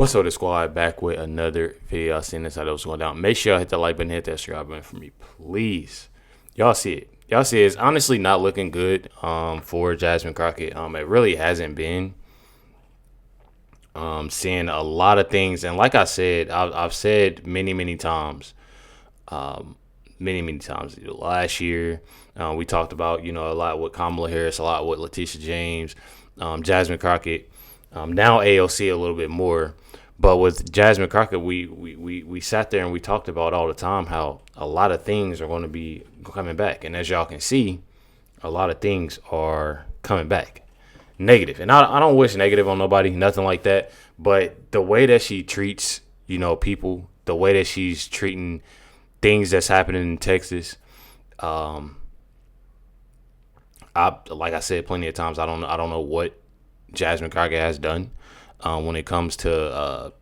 What's up, the squad? Back with another video. I seen this how that was going down. Make sure y'all hit that like button, hit that subscribe button for me, please. Y'all see it. Y'all see it. It's honestly not looking good for Jasmine Crockett. It really hasn't been. Seeing a lot of things, and like I said, I've said many times, many times last year. We talked about, a lot with Kamala Harris, a lot with Letitia James, Jasmine Crockett, now AOC a little bit more. But with Jasmine Crockett, we sat there and we talked about all the time how a lot of things are going to be coming back. And as y'all can see, a lot of things are coming back negative. And I don't wish negative on nobody, nothing like that. But the way that she treats, people, the way that she's treating things that's happening in Texas, like I said plenty of times, I don't know what Jasmine Crockett has done when it comes to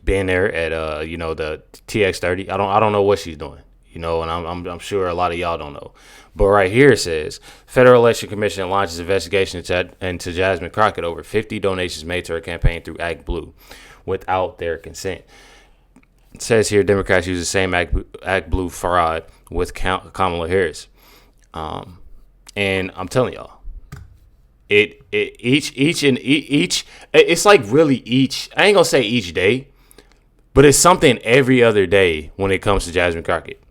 being there at the TX30. I don't know what she's doing, and I'm sure a lot of y'all don't know. But right here it says Federal Election Commission launches investigation into Jasmine Crockett over 50 donations made to her campaign through Act Blue without their consent. It says here Democrats use the same Act Blue fraud with Kamala Harris, and I'm telling y'all, each it's like really each, I ain't gonna say each day, but it's something every other day when it comes to Jasmine Crockett.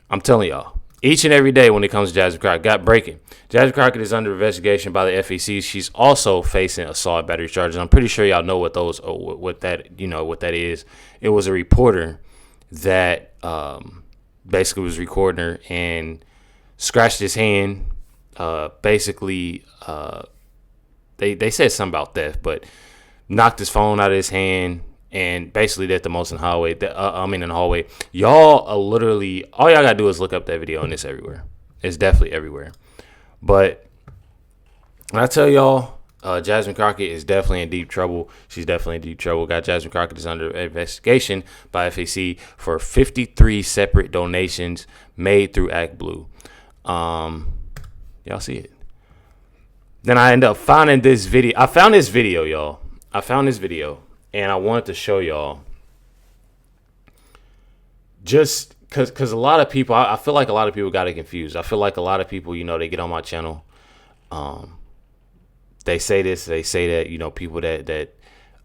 I'm telling y'all, each and every day when it comes to Jasmine Crockett. Got breaking. Jasmine Crockett is under investigation by the FEC. She's also facing assault battery charges. I'm pretty sure y'all know what that is. It was a reporter that basically was recording her and scratched his hand. They said something about theft, but knocked his phone out of his hand and basically did the most in the hallway. In the hallway. Y'all literally, all y'all gotta do is look up that video, and it's everywhere. It's definitely everywhere. But when I tell y'all, Jasmine Crockett is definitely in deep trouble. She's definitely in deep trouble. Jasmine Crockett is under investigation by FEC for 53 separate donations made through Act Blue. Y'all see it. Then I end up finding this video. I found this video, y'all. And I wanted to show y'all. Just because a lot of people, I feel like a lot of people got it confused. I feel like a lot of people, they get on my channel. They say this, they say that, people that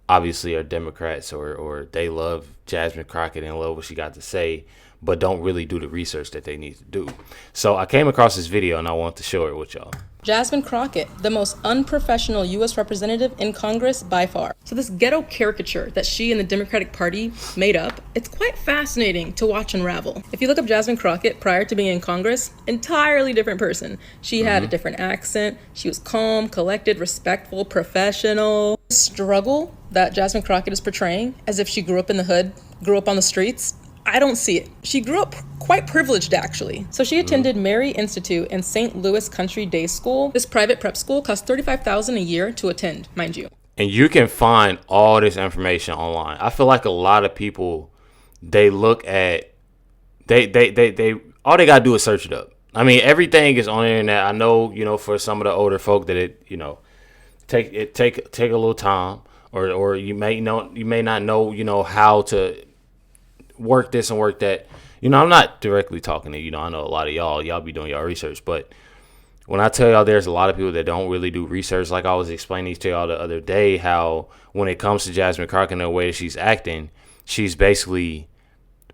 obviously are Democrats or they love Jasmine Crockett and love what she got to say, but don't really do the research that they need to do. So I came across this video and I want to show it with y'all. Jasmine Crockett, the most unprofessional U.S. representative in Congress by far. So this ghetto caricature that she and the Democratic Party made up, it's quite fascinating to watch unravel. If you look up Jasmine Crockett prior to being in Congress, entirely different person. She had a different accent. She was calm, collected, respectful, professional. The struggle that Jasmine Crockett is portraying, as if she grew up in the hood, grew up on the streets, I don't see it. She grew up quite privileged, actually. So she attended Mary Institute and St. Louis Country Day School. This private prep school costs $35,000 a year to attend, mind you. And you can find all this information online. I feel like a lot of people, they look at, they all they gotta do is search it up. I mean, everything is on the internet. I know, for some of the older folk that it, take a little time, or you may not know, how to work this and work that. I'm not directly talking to, I know a lot of y'all be doing y'all research, but when I tell y'all there's a lot of people that don't really do research, like I was explaining to y'all the other day, how when it comes to Jasmine Crockett and the way that she's acting, she's basically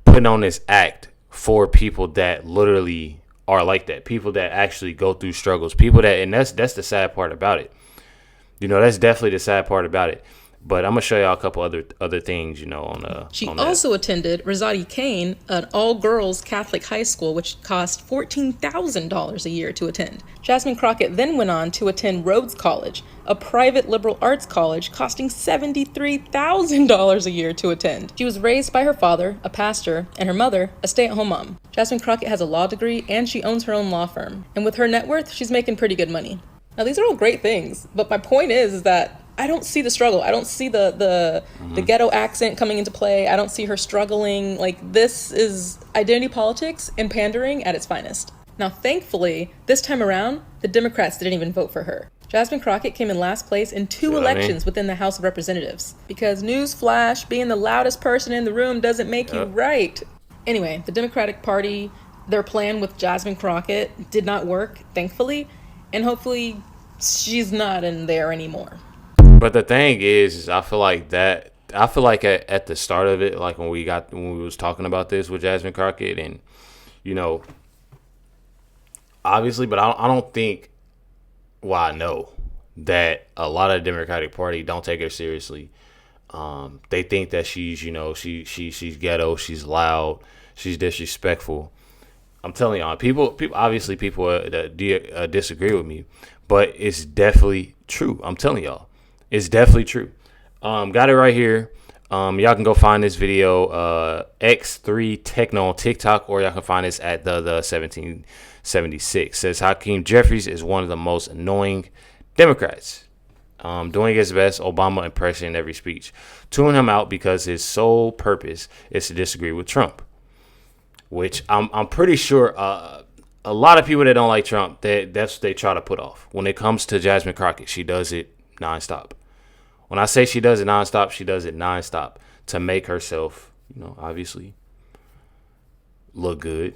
putting on this act for people that literally are like that, people that actually go through struggles, people that, and that's the sad part about it. That's definitely the sad part about it. But I'm going to show y'all a couple other things, She also attended Rosati Kane, an all-girls Catholic high school, which cost $14,000 a year to attend. Jasmine Crockett then went on to attend Rhodes College, a private liberal arts college costing $73,000 a year to attend. She was raised by her father, a pastor, and her mother, a stay-at-home mom. Jasmine Crockett has a law degree, and she owns her own law firm. And with her net worth, she's making pretty good money. Now, these are all great things, but my point is that I don't see the struggle. I don't see the ghetto accent coming into play. I don't see her struggling. Like, this is identity politics and pandering at its finest. Now, thankfully, this time around, the Democrats didn't even vote for her. Jasmine Crockett came in last place in two elections within the House of Representatives. Because newsflash, being the loudest person in the room doesn't make you right. Anyway, the Democratic Party, their plan with Jasmine Crockett did not work, thankfully. And hopefully she's not in there anymore. But the thing is I feel like at the start of it, like when we was talking about this with Jasmine Crockett, and obviously, but I don't think. Well, I know that a lot of the Democratic Party don't take her seriously. They think that she's she's ghetto, she's loud, she's disrespectful. I'm telling y'all, people obviously people disagree with me, but it's definitely true. I'm telling y'all, it's definitely true. Got it right here. Y'all can go find this video, X3 Techno on TikTok, or y'all can find this at the 1776. Says Hakeem Jeffries is one of the most annoying Democrats. Doing his best Obama impression in every speech. Tuning him out because his sole purpose is to disagree with Trump. Which I'm pretty sure a lot of people that don't like Trump, that's what they try to put off. When it comes to Jasmine Crockett, she does it nonstop. When I say she does it nonstop, she does it nonstop to make herself, obviously look good,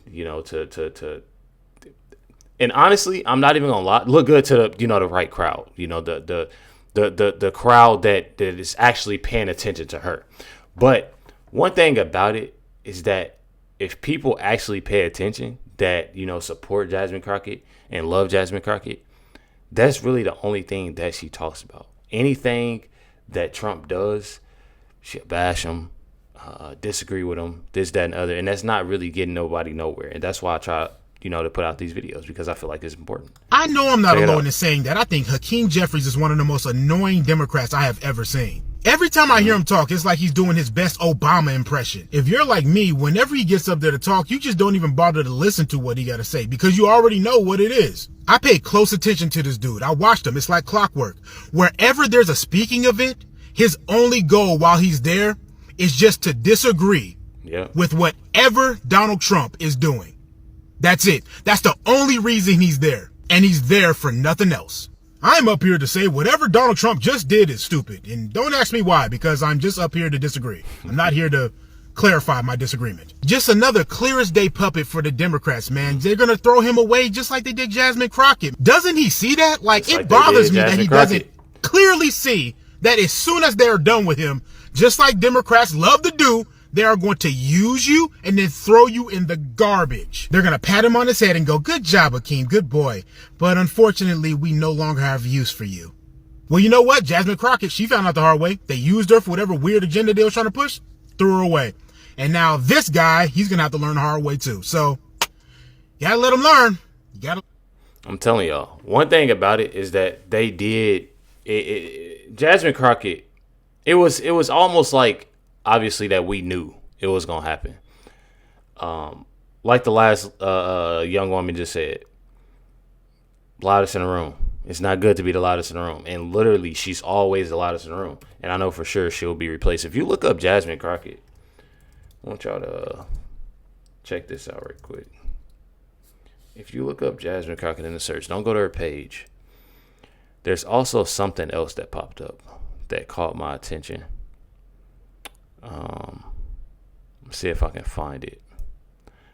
and honestly, I'm not even gonna lie, look good to the right crowd, the crowd that is actually paying attention to her. But one thing about it is that if people actually pay attention, that support Jasmine Crockett and love Jasmine Crockett, that's really the only thing that she talks about. Anything that Trump does, she'll bash him, disagree with him, this, that, and other. And that's not really getting nobody nowhere. And that's why I try, to put out these videos, because I feel like it's important. I know I'm not alone in saying that. I think Hakeem Jeffries is one of the most annoying Democrats I have ever seen. Every time I hear him talk, it's like he's doing his best Obama impression. If you're like me, whenever he gets up there to talk, you just don't even bother to listen to what he got to say because you already know what it is. I pay close attention to this dude. I watched him. It's like clockwork. Wherever there's a speaking event, his only goal while he's there is just to disagree with whatever Donald Trump is doing. That's it. That's the only reason he's there. And he's there for nothing else. I'm up here to say whatever Donald Trump just did is stupid. And don't ask me why, because I'm just up here to disagree. I'm not here to clarify my disagreement. Just another clear as day puppet for the Democrats, man. They're going to throw him away just like they did Jasmine Crockett. Doesn't he see that? It bothers me that he doesn't clearly see that as soon as they're done with him, just like Democrats love to do, they are going to use you and then throw you in the garbage. They're going to pat him on his head and go, good job, Hakeem, good boy. But unfortunately, we no longer have use for you. Well, you know what? Jasmine Crockett, she found out the hard way. They used her for whatever weird agenda they were trying to push, threw her away. And now this guy, he's going to have to learn the hard way too. So, you got to let him learn. I'm telling y'all, one thing about it is that they did, Jasmine Crockett, it was almost like, obviously, that we knew it was going to happen. Like the last young woman just said, loudest in the room. It's not good to be the loudest in the room. And literally, she's always the loudest in the room. And I know for sure she'll be replaced. If you look up Jasmine Crockett, I want y'all to check this out right quick. If you look up Jasmine Crockett in the search, don't go to her page. There's also something else that popped up that caught my attention. Let's see if I can find it.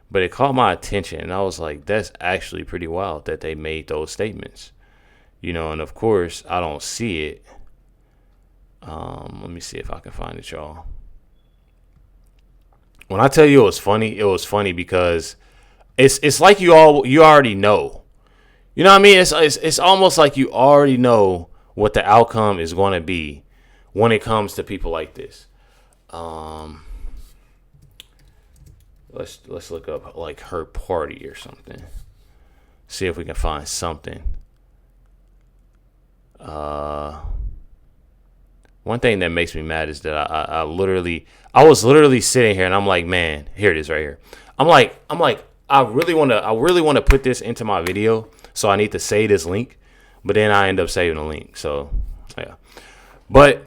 But it caught my attention, and I was like, that's actually pretty wild that they made those statements. And of course, I don't see it. Let me see if I can find it, y'all. When I tell you it was funny because it's like you already know. You know what I mean? It's almost like you already know what the outcome is going to be when it comes to people like this. Let's look up like her party or something. See if we can find something. One thing that makes me mad is that I was literally sitting here and I'm like, man, here it is right here. I'm like, I really want to put this into my video, so I need to save this link, but then I end up saving the link. So yeah, but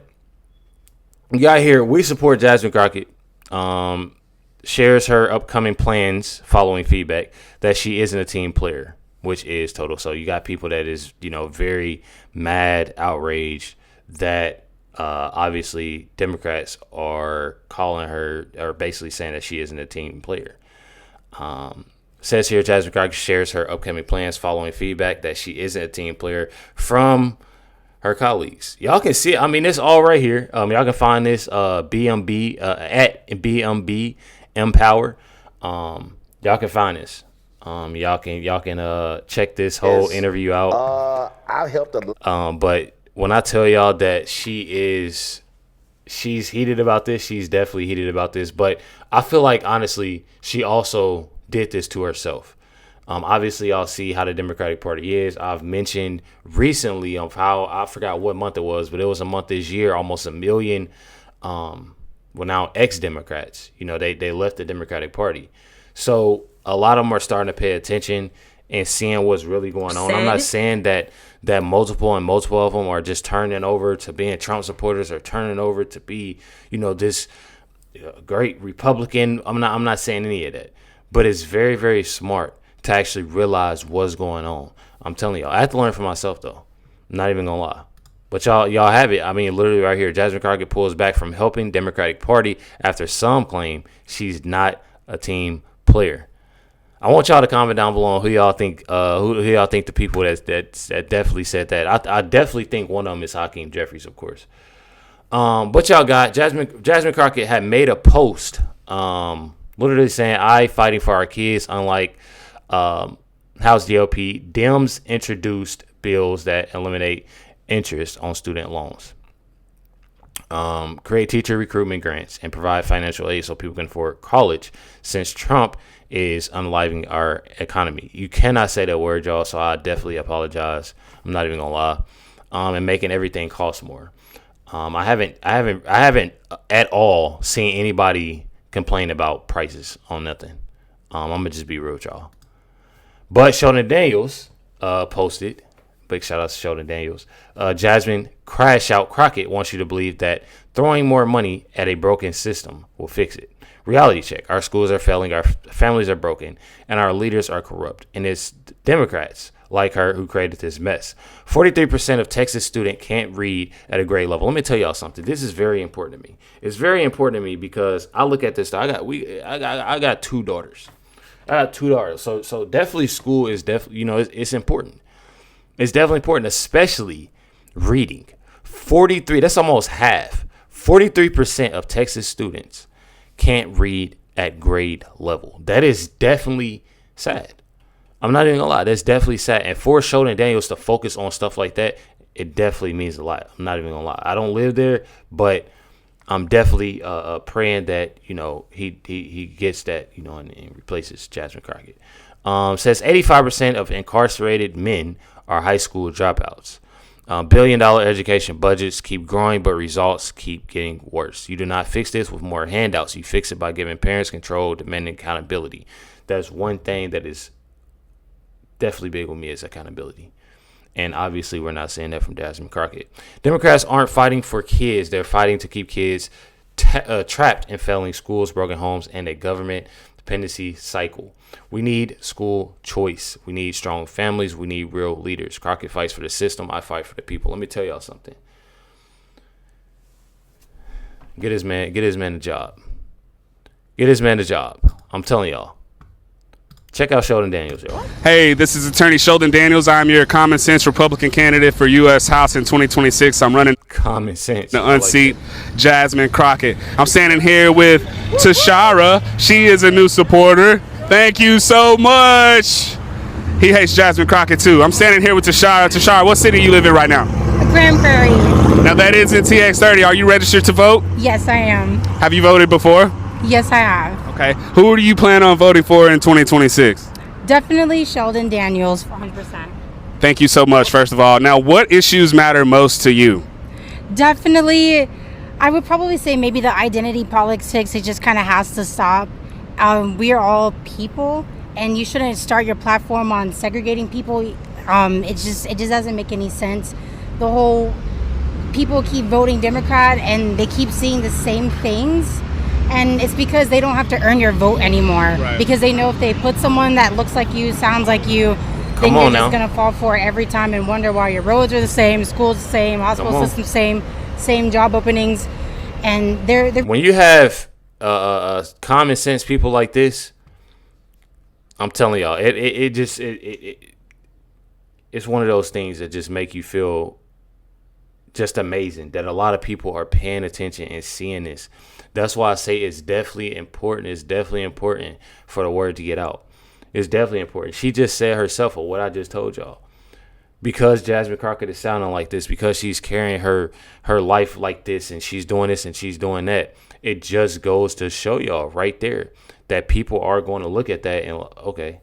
you got here. We support Jasmine Crockett. Shares her upcoming plans following feedback that she isn't a team player. which is total. So you got people that is, very mad, outraged that obviously Democrats are calling her, or basically saying that she isn't a team player. Says here, Jasmine Crockett shares her upcoming plans following feedback that she isn't a team player from her colleagues. Y'all can see it. I mean, it's all right here. Y'all can find this BMB at BMB Empower. Y'all can find this. Y'all can check this whole interview out. I've helped a but when I tell y'all that she's heated about this, she's definitely heated about this. But I feel like, honestly, she also did this to herself. Obviously, y'all see how the Democratic Party is. I've mentioned recently of how, I forgot what month it was, but it was a month this year, almost 1 million, now ex-Democrats, they left the Democratic Party. So a lot of them are starting to pay attention and seeing what's really going on. I'm not saying that multiple of them are just turning over to being Trump supporters or turning over to be, this great Republican. I'm not saying any of that. But it's very, very smart to actually realize what's going on. I'm telling y'all. I have to learn for myself, though. I'm not even going to lie. But y'all have it. I mean, literally right here. Jasmine Crockett pulls back from helping Democratic Party after some claim she's not a team player. I want y'all to comment down below on who y'all think the people that definitely said that. I definitely think one of them is Hakeem Jeffries, of course. But y'all got Jasmine Crockett had made a post literally saying, "I fighting for our kids." Unlike House GOP, Dems introduced bills that eliminate interest on student loans, create teacher recruitment grants, and provide financial aid so people can afford college, since Trump is unaliving our economy. You cannot say that word, y'all, so I definitely apologize. I'm not even gonna lie. And making everything cost more. I haven't at all seen anybody complain about prices on nothing. I'm gonna just be real with y'all. But Sheldon Daniels posted, big shout out to Sheldon Daniels. Jasmine Crash Out Crockett wants you to believe that throwing more money at a broken system will fix it. Reality check. Our schools are failing, our families are broken, and our leaders are corrupt. And it's Democrats like her who created this mess. 43% of Texas students can't read at a grade level. Let me tell y'all something. This is very important to me. It's very important to me because I look at this. I got two daughters. So definitely school is definitely, it's important. It's definitely important, especially reading. 43, that's almost half. 43% of Texas students can't read at grade level. That is definitely sad. I'm not even gonna lie. That's definitely sad. And for Sheldon Daniels to focus on stuff like that, it definitely means a lot. I'm not even gonna lie. I don't live there, but I'm definitely praying that he gets that and replaces Jasmine Crockett. Says 85% of incarcerated men are high school dropouts. $1 billion education budgets keep growing, but results keep getting worse. You do not fix this with more handouts. You fix it by giving parents control, demanding accountability. That's one thing that is definitely big with me, is accountability. And obviously, we're not saying that from Jasmine Crockett. Democrats aren't fighting for kids. They're fighting to keep kids trapped in failing schools, broken homes, and a government dependency cycle. We need school choice. We need strong families. We need real leaders. Crockett fights for the system. I fight for the people. Let me tell y'all something. Get his man a job. Get his man a job. I'm telling y'all. Check out Sheldon Daniels, y'all. Hey, this is Attorney Sheldon Daniels. I'm your common sense Republican candidate for U.S. House in 2026. I'm running common sense to unseat Jasmine Crockett. I'm standing here with Tashara. She is a new supporter. Thank you so much. He hates Jasmine Crockett too. I'm standing here with Tashara. Tashara, what city you live in right now? Grand Prairie. Now that is in TX30. Are you registered to vote? Yes, I am. Have you voted before? Yes, I have. Okay. Who do you plan on voting for in 2026? Definitely Sheldon Daniels, 100%. Thank you so much, first of all. Now, what issues matter most to you? Definitely, I would probably say maybe the identity politics. It just kind of has to stop. We are all people, and you shouldn't start your platform on segregating people. It just doesn't make any sense. The whole people keep voting Democrat, and they keep seeing the same things. And it's because they don't have to earn your vote anymore. Right. Because they know if they put someone that looks like you, sounds like you, then Come you're on just now. gonna fall for it every time and wonder why your roads are the same, school's the same, hospital system's same job openings, and they're When you have common sense people like this, I'm telling y'all, it's one of those things that just make you feel just amazing that a lot of people are paying attention and seeing this. That's why I say it's definitely important. It's definitely important for the word to get out. It's definitely important. She just said herself of what I just told y'all. Because Jasmine Crockett is sounding like this, because she's carrying her life like this, and she's doing this and she's doing that, it just goes to show y'all right there that people are going to look at that and, okay,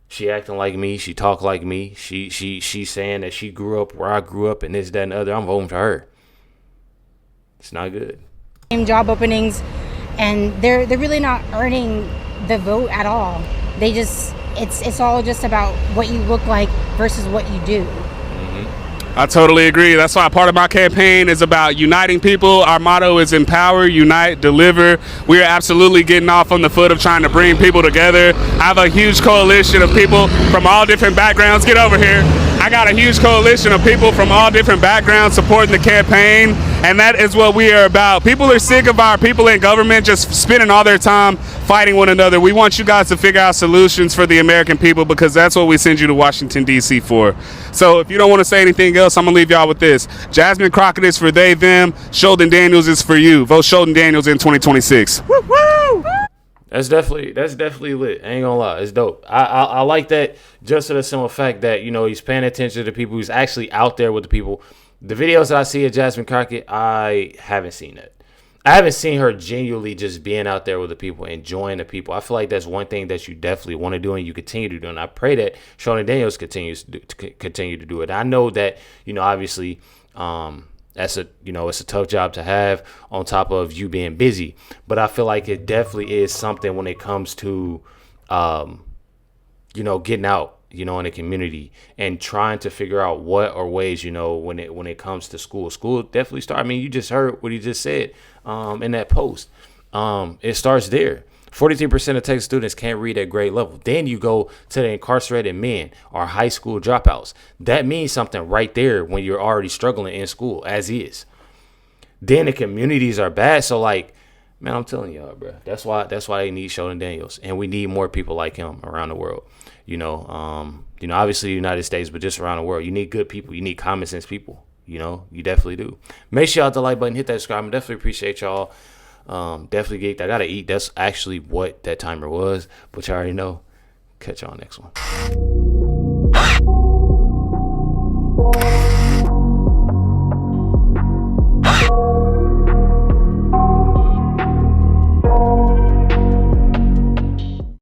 she acting like me, she talk like me, she's saying that she grew up where I grew up and this, that, and the other. I'm voting for her. It's not good. same job openings, and they're really not earning the vote at all. They just it's all just about what you look like versus what you do. I totally agree. That's why part of my campaign is about uniting people. Our motto is empower, unite, deliver. We are absolutely getting off on the foot of trying to bring people together. I have a huge coalition of people from all different backgrounds. Get over here. I got a huge coalition of people from all different backgrounds supporting the campaign, and that is what we are about. People are sick of our people in government just spending all their time fighting one another. We want you guys to figure out solutions for the American people, because that's what we send you to Washington, D.C. for. So if you don't want to say anything else, I'm going to leave y'all with this. Jasmine Crockett is for they, them. Sheldon Daniels is for you. Vote Sheldon Daniels in 2026. Woo, woo! That's definitely lit. I ain't gonna lie, it's dope. I like that, just for the simple fact that, you know, he's paying attention to people. He's actually out there with the people. The videos that I see of Jasmine Crockett, I haven't seen that. I haven't seen her genuinely just being out there with the people, enjoying the people. I feel like that's one thing that you definitely want to do and you continue to do. And I pray that Sheldon Daniels continues to continue to do it. I know that, you know, obviously, it's a tough job to have on top of you being busy. But I feel like it definitely is something when it comes to, getting out, in the community and trying to figure out what are ways, when it comes to school. School definitely start. I mean, you just heard what he just said in that post. It starts there. 43% of Texas students can't read at grade level. Then you go to the incarcerated men or high school dropouts. That means something right there when you're already struggling in school as is. Then the communities are bad. So like, man, I'm telling y'all, bro, that's why they need Sheldon Daniels, and we need more people like him around the world. Obviously the United States, but just around the world. You need good people. You need common sense people. You definitely do. Make sure y'all hit the like button, hit that subscribe. I definitely appreciate y'all. Definitely geeked. I gotta eat. That's actually what that timer was, but you already know. Catch y'all next one.